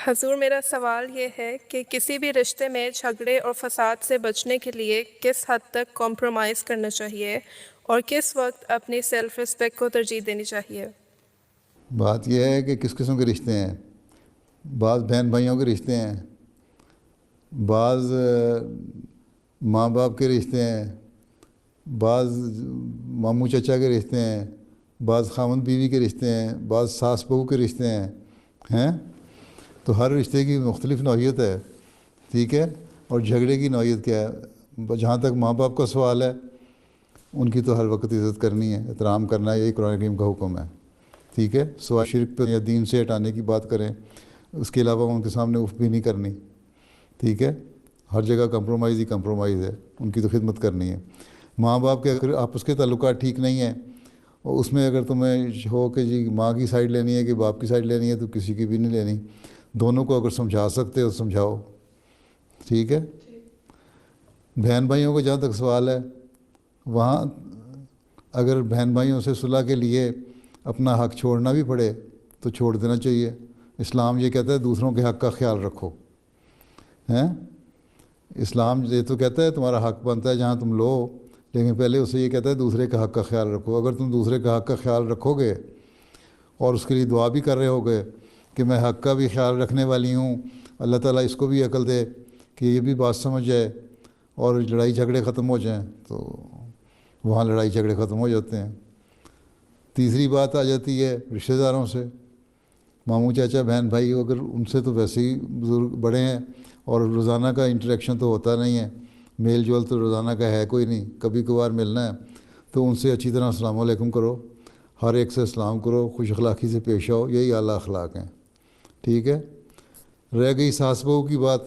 حضور میرا سوال یہ ہے کہ کسی بھی رشتے میں جھگڑے اور فساد سے بچنے کے لیے کس حد تک کمپرومائز کرنا چاہیے اور کس وقت اپنی سیلف رسپیکٹ کو ترجیح دینی چاہیے؟ بات یہ ہے کہ کس قسم کے رشتے ہیں. بعض بہن بھائیوں کے رشتے ہیں، بعض ماں باپ کے رشتے ہیں، بعض ماموں چچا کے رشتے ہیں، بعض خاوند بیوی کے رشتے ہیں، بعض ساس بہو کے رشتے ہیں. تو ہر رشتے کی مختلف نوعیت ہے، ٹھیک ہے. اور جھگڑے کی نوعیت کیا ہے؟ جہاں تک ماں باپ کا سوال ہے، ان کی تو ہر وقت عزت کرنی ہے، احترام کرنا ہے، یہی قرآن کریم کا حکم ہے، ٹھیک ہے. سوائے شرک پہ یا دین سے ہٹانے کی بات کریں، اس کے علاوہ ان کے سامنے اف بھی نہیں کرنی، ٹھیک ہے. ہر جگہ کمپرومائز ہی کمپرومائز ہے، ان کی تو خدمت کرنی ہے. ماں باپ کے اگر آپس کے تعلقات ٹھیک نہیں ہیں اور اس میں اگر تمہیں ہو کہ جی ماں کی سائڈ لینی ہے کہ باپ کی سائڈ لینی ہے، تو کسی کی بھی نہیں لینی. دونوں کو اگر سمجھا سکتے ہو سمجھاؤ، ٹھیک ہے. بہن بھائیوں کا جہاں تک سوال ہے، وہاں اگر بہن بھائیوں سے صلح کے لیے اپنا حق چھوڑنا بھی پڑے تو چھوڑ دینا چاہیے. اسلام یہ کہتا ہے دوسروں کے حق کا خیال رکھو، ہیں. اسلام یہ تو کہتا ہے تمہارا حق بنتا ہے جہاں تم لو، لیکن پہلے اسے یہ کہتا ہے دوسرے کا حق کا خیال رکھو. اگر تم دوسرے کا حق کا خیال رکھو گے اور اس کے لیے دعا بھی کر رہے ہوگے کہ میں حق کا بھی خیال رکھنے والی ہوں، اللہ تعالیٰ اس کو بھی عقل دے کہ یہ بھی بات سمجھ جائے اور لڑائی جھگڑے ختم ہو جائیں، تو وہاں لڑائی جھگڑے ختم ہو جاتے ہیں. تیسری بات آ جاتی ہے رشتہ داروں سے. ماموں چاچا بہن بھائی اگر ان سے تو ویسے ہی بزرگ بڑے ہیں اور روزانہ کا انٹریکشن تو ہوتا نہیں ہے، میل جول تو روزانہ کا ہے کوئی نہیں، کبھی کبھار ملنا ہے، تو ان سے اچھی طرح السلام علیکم کرو، ہر ایک سے سلام کرو، خوش اخلاقی سے پیش آؤ، یہی اعلیٰ اخلاق ہیں، ٹھیک ہے. رہ گئی ساس بہو کی بات،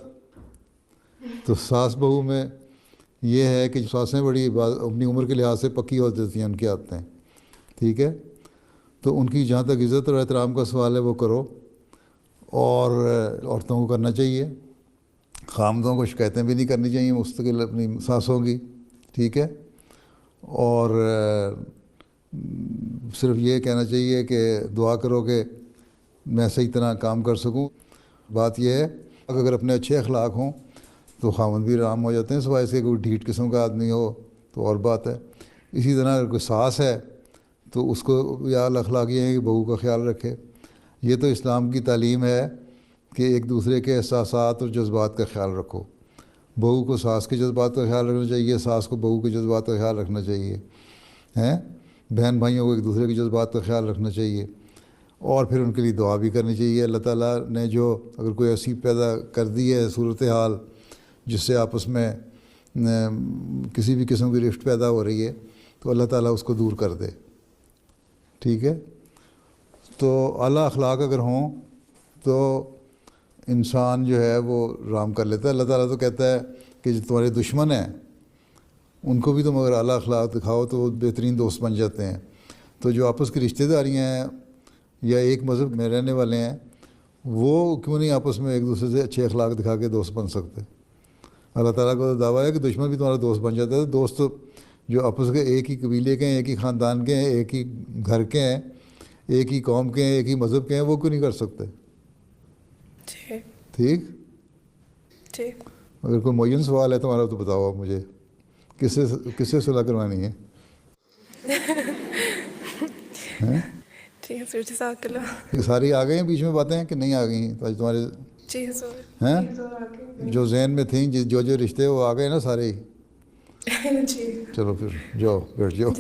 تو ساس بہو میں یہ ہے کہ ساسیں بڑی اپنی عمر کے لحاظ سے پکی ہو جاتی ہیں ان کی عادتیں، ٹھیک ہے. تو ان کی جہاں تک عزت اور احترام کا سوال ہے وہ کرو، اور عورتوں کو کرنا چاہیے. خامدوں کو شکایتیں بھی نہیں کرنی چاہیے مستقل اپنی ساسوں کی، ٹھیک ہے. اور صرف یہ کہنا چاہیے کہ دعا کرو کہ میں صحیح طرح کام کر سکوں. بات یہ ہے اگر اپنے اچھے اخلاق ہوں تو خاوند بھی آرام ہو جاتے ہیں، سوائے سے کوئی ڈھیٹ قسم کا آدمی ہو تو اور بات ہے. اسی طرح اگر کوئی ساس ہے تو اس کو یا اخلاق یہ ہے کہ بہو کا خیال رکھے. یہ تو اسلام کی تعلیم ہے کہ ایک دوسرے کے احساسات اور جذبات کا خیال رکھو. بہو کو ساس کے جذبات کا خیال رکھنا چاہیے، ساس کو بہو کے جذبات کا خیال رکھنا چاہیے، ہیں. بہن بھائیوں کو ایک دوسرے کے جذبات کا خیال رکھنا چاہیے، اور پھر ان کے لیے دعا بھی کرنی چاہیے. اللہ تعالیٰ نے جو اگر کوئی ایسی پیدا کر دی ہے صورتحال جس سے آپس میں کسی بھی قسم کی رفت پیدا ہو رہی ہے، تو اللہ تعالیٰ اس کو دور کر دے، ٹھیک ہے. تو اعلیٰ اخلاق اگر ہوں تو انسان جو ہے وہ آرام کر لیتا ہے. اللہ تعالیٰ تو کہتا ہے کہ جو تمہارے دشمن ہیں ان کو بھی تم اگر اعلیٰ اخلاق دکھاؤ تو وہ بہترین دوست بن جاتے ہیں. تو جو آپس کی رشتہ داریاں ہیں یا ایک مذہب میں رہنے والے ہیں، وہ کیوں نہیں آپس میں ایک دوسرے سے اچھے اخلاق دکھا کے دوست بن سکتے؟ اللہ تعالیٰ کا تو دعویٰ ہے کہ دشمن بھی تمہارا دوست بن جاتا ہے. دوست جو آپس کے ایک ہی قبیلے کے ہیں، ایک ہی خاندان کے ہیں، ایک ہی گھر کے ہیں، ایک ہی قوم کے ہیں، ایک ہی مذہب کے ہیں، وہ کیوں نہیں کر سکتے؟ ٹھیک. اگر کوئی معین سوال ہے تمہارا تو بتاؤ مجھے، کس سے صلح کروانی ہے؟ ساری آ گئی ہیں بیچ میں باتیں کہ نہیں آ گئی ہیں؟ تو آج تمہارے ہیں جو ذہن میں تھیں جو رشتے وہ آ گئے نا سارے ہی. چلو پھر جاؤ بیٹھ جاؤ.